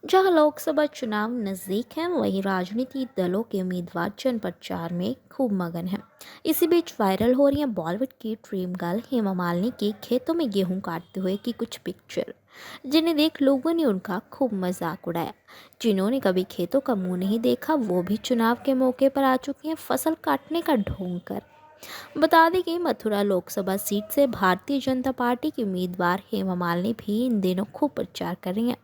जहां लोकसभा चुनाव नजदीक हैं वहीं राजनीतिक दलों के उम्मीदवार चुनाव प्रचार में खूब मगन हैं। इसी बीच वायरल हो रही है बॉलीवुड की ड्रीम गर्ल हेमा मालिनी की खेतों में गेहूं काटते हुए की कुछ पिक्चर, जिन्हें देख लोगों ने उनका खूब मजाक उड़ाया। जिन्होंने कभी खेतों का मुंह नहीं देखा वो भी चुनाव के मौके पर आ चुकी हैं फसल काटने का ढोंग कर। बता दें कि मथुरा लोकसभा सीट से भारतीय जनता पार्टी की उम्मीदवार हेमा मालिनी भी इन दिनों खूब प्रचार कर रही हैं,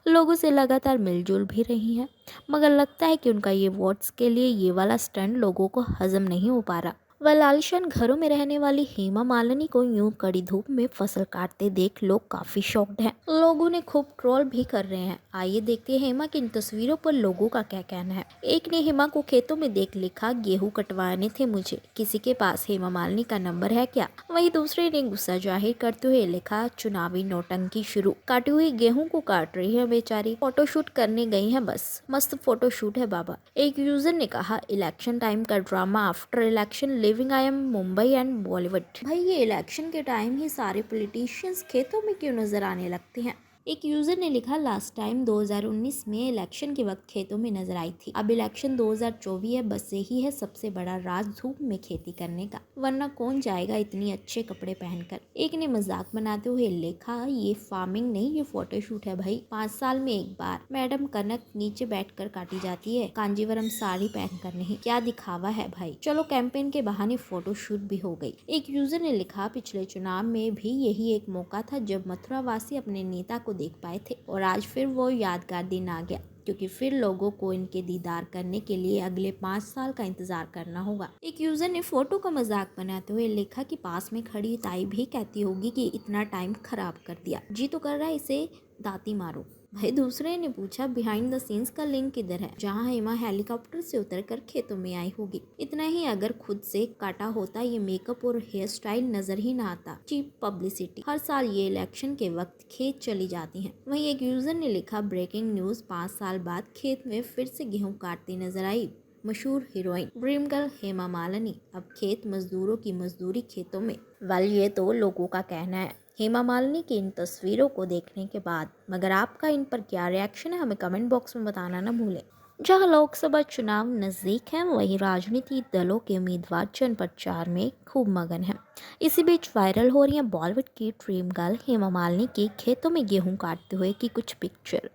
लोगों से लगातार मिलजुल भी रही हैं। मगर लगता है कि उनका ये वोट्स के लिए ये वाला स्टंट लोगों को हजम नहीं हो पा रहा। वह आलिशान घरों में रहने वाली हेमा मालिनी को यूं कड़ी धूप में फसल काटते देख लोग काफी शॉक्ड हैं। लोगों ने खूब ट्रोल भी कर रहे हैं। आइए देखते हैं हेमा की इन तस्वीरों पर लोगों का क्या कहना है। एक ने हेमा को खेतों में देख लिखा, गेहूं कटवाने थे मुझे, किसी के पास हेमा मालिनी का नंबर है क्या। वहीं दूसरे ने गुस्सा जाहिर करते हुए लिखा, चुनावी नौटंकी शुरू, काटी हुई गेहूं को काट रही है बेचारी, फोटोशूट करने गई है बस, मस्त फोटोशूट है बाबा। एक यूजर ने कहा, इलेक्शन टाइम का drama after election living I am Mumbai and Bollywood. भाई ये इलेक्शन के टाइम ही सारे पॉलिटिशियंस खेतों में क्यों नजर आने लगते हैं। एक यूजर ने लिखा, लास्ट टाइम 2019 में इलेक्शन के वक्त खेतों में नजर आई थी, अब इलेक्शन 2024 है, बस यही है सबसे बड़ा राज धूप में खेती करने का, वरना कौन जाएगा इतनी अच्छे कपड़े पहनकर। एक ने मजाक बनाते हुए लिखा, ये फार्मिंग नहीं ये फोटोशूट है भाई, 5 साल में एक बार मैडम कनक नीचे बैठकर काटी जाती है, कांजीवरम साड़ी पहनकर नहीं, क्या दिखावा है भाई। चलो कैंपेन के बहाने फोटोशूट भी हो गई। एक यूजर ने लिखा, पिछले चुनाव में भी यही एक मौका था जब मथुरा वासी अपने नेता को देख पाए थे और आज फिर वो यादगार दिन आ गया, क्योंकि फिर लोगों को इनके दीदार करने के लिए अगले 5 साल का इंतजार करना होगा। एक यूजर ने फोटो का मजाक बनाते हुए लिखा कि पास में खड़ी ताई भी कहती होगी कि इतना टाइम खराब कर दिया, जी तो कर रहा है इसे दाती मारो। भाई दूसरे ने पूछा, बिहाइंड द सीन्स का लिंक किधर है, जहां हेमा हेलीकॉप्टर से उतरकर खेतों में आई होगी। इतना ही, अगर खुद से काटा होता ये मेकअप और हेयर स्टाइल नजर ही ना आता, चीप पब्लिसिटी, हर साल ये इलेक्शन के वक्त खेत चली जाती हैं। वहीं एक यूजर ने लिखा, ब्रेकिंग न्यूज, 5 साल बाद खेत में फिर से गेहूं काटती नजर आई मशहूर heroine dream girl Hema Malini, अब खेत मजदूरों की मजदूरी खेतों में। वेल ये तो लोगों का कहना है हेमा मालिनी की इन तस्वीरों को देखने के बाद, मगर आपका इन पर क्या रिएक्शन है हमें कमेंट बॉक्स में बताना ना भूलें। जहां लोकसभा चुनाव नजदीक हैं वहीं राजनीतिक दलों के उम्मीदवार चुनाव प्रचार में खूब मगन हैं। इसी बीच वायरल हो रही है बॉलीवुड की ड्रीम गर्ल हेमा मालिनी की खेतों में गेहूं काटते हुए की कुछ पिक्चर,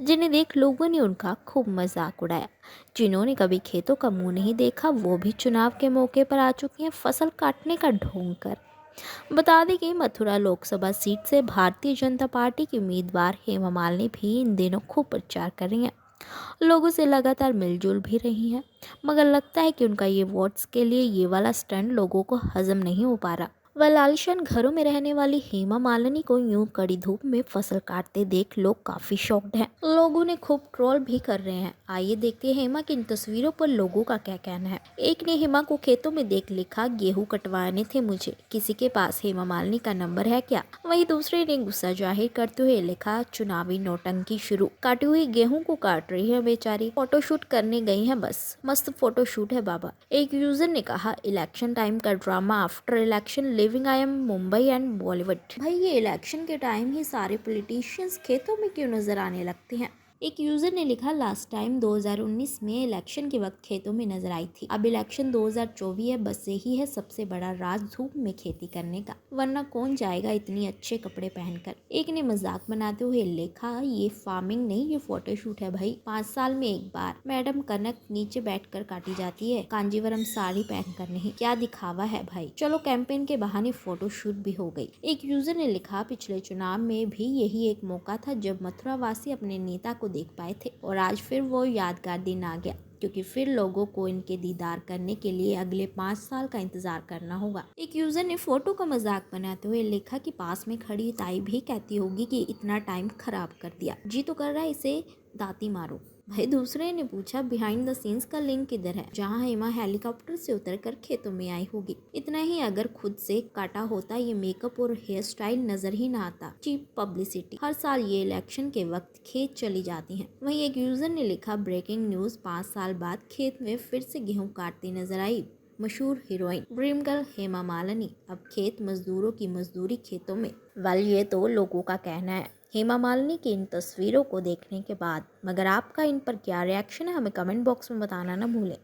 जिन्हें देख लोगों ने उनका खूब मजाक उड़ाया। जिन्होंने कभी खेतों का मुंह नहीं देखा वो भी चुनाव के मौके पर आ चुकी हैं फसल काटने का ढोंग कर। बता दें कि मथुरा लोकसभा सीट से भारतीय जनता पार्टी की उम्मीदवार हेमा मालिनी भी इन दिनों खूब प्रचार कर रही हैं, लोगों से लगातार मिलजुल भी रही हैं। मगर लगता है कि उनका ये वोट्स के लिए ये वाला स्टंट लोगों को हजम नहीं हो पा रहा। वह आलिशान घरों में रहने वाली हेमा मालिनी को यूं कड़ी धूप में फसल काटते देख लोग काफी शॉक्ड हैं। लोगों ने खूब ट्रोल भी कर रहे हैं। आइए देखते हैं हेमा की इन तस्वीरों पर लोगों का क्या कहना है। एक ने हेमा को खेतों में देख लिखा, गेहूं कटवाने थे मुझे, किसी के पास हेमा मालिनी का नंबर है क्या। वहीं दूसरे ने गुस्सा जाहिर करते हुए लिखा, चुनावी नौटंकी शुरू, काटी हुई गेहूं को काट रही है बेचारी, फोटोशूट करने गई है बस, मस्त फोटोशूट है बाबा। एक यूजर ने कहा, इलेक्शन टाइम का drama after election living I am Mumbai and Bollywood. भाई ये इलेक्शन के टाइम ही सारे पॉलिटिशियंस खेतों में क्यों नजर आने लगते हैं। एक यूजर ने लिखा, लास्ट टाइम 2019 में इलेक्शन के वक्त खेतों में नजर आई थी, अब इलेक्शन 2024 है, बस यही है सबसे बड़ा राज धूप में खेती करने का, वरना कौन जाएगा इतनी अच्छे कपड़े पहनकर। एक ने मजाक बनाते हुए लिखा, ये फार्मिंग नहीं ये फोटोशूट है भाई, 5 साल में एक बार मैडम कनक नीचे बैठकर काटी जाती है, कांजीवरम साड़ी पहनकर नहीं, क्या दिखावा है भाई। चलो कैंपेन के बहाने फोटोशूट भी हो गई। एक यूजर ने लिखा, पिछले चुनाव में भी यही एक मौका था जब मथुरा वासी अपने नेता को देख पाए थे और आज फिर वो यादगार दिन आ गया, क्योंकि फिर लोगों को इनके दीदार करने के लिए अगले 5 साल का इंतजार करना होगा। एक यूजर ने फोटो का मजाक बनाते हुए लिखा कि पास में खड़ी ताई भी कहती होगी कि इतना टाइम खराब कर दिया, जी तो कर रहा है इसे दाती मारो। भाई दूसरे ने पूछा, बिहाइंड द सीन्स का लिंक किधर है, जहां हेमा हेलीकॉप्टर से उतरकर खेतों में आई होगी। इतना ही, अगर खुद से काटा होता ये मेकअप और हेयर स्टाइल नजर ही ना आता, चीप पब्लिसिटी, हर साल ये इलेक्शन के वक्त खेत चली जाती हैं। वहीं एक यूजर ने लिखा, ब्रेकिंग न्यूज, 5 साल बाद खेत में फिर से गेहूं काटती नजर आई मशहूर heroine dream girl Hema Malini, अब खेत मजदूरों की मजदूरी खेतों में। वेल ये तो लोगों का कहना है हेमा मालिनी की इन तस्वीरों को देखने के बाद, मगर आपका इन पर क्या रिएक्शन है हमें कमेंट बॉक्स में बताना ना भूलें।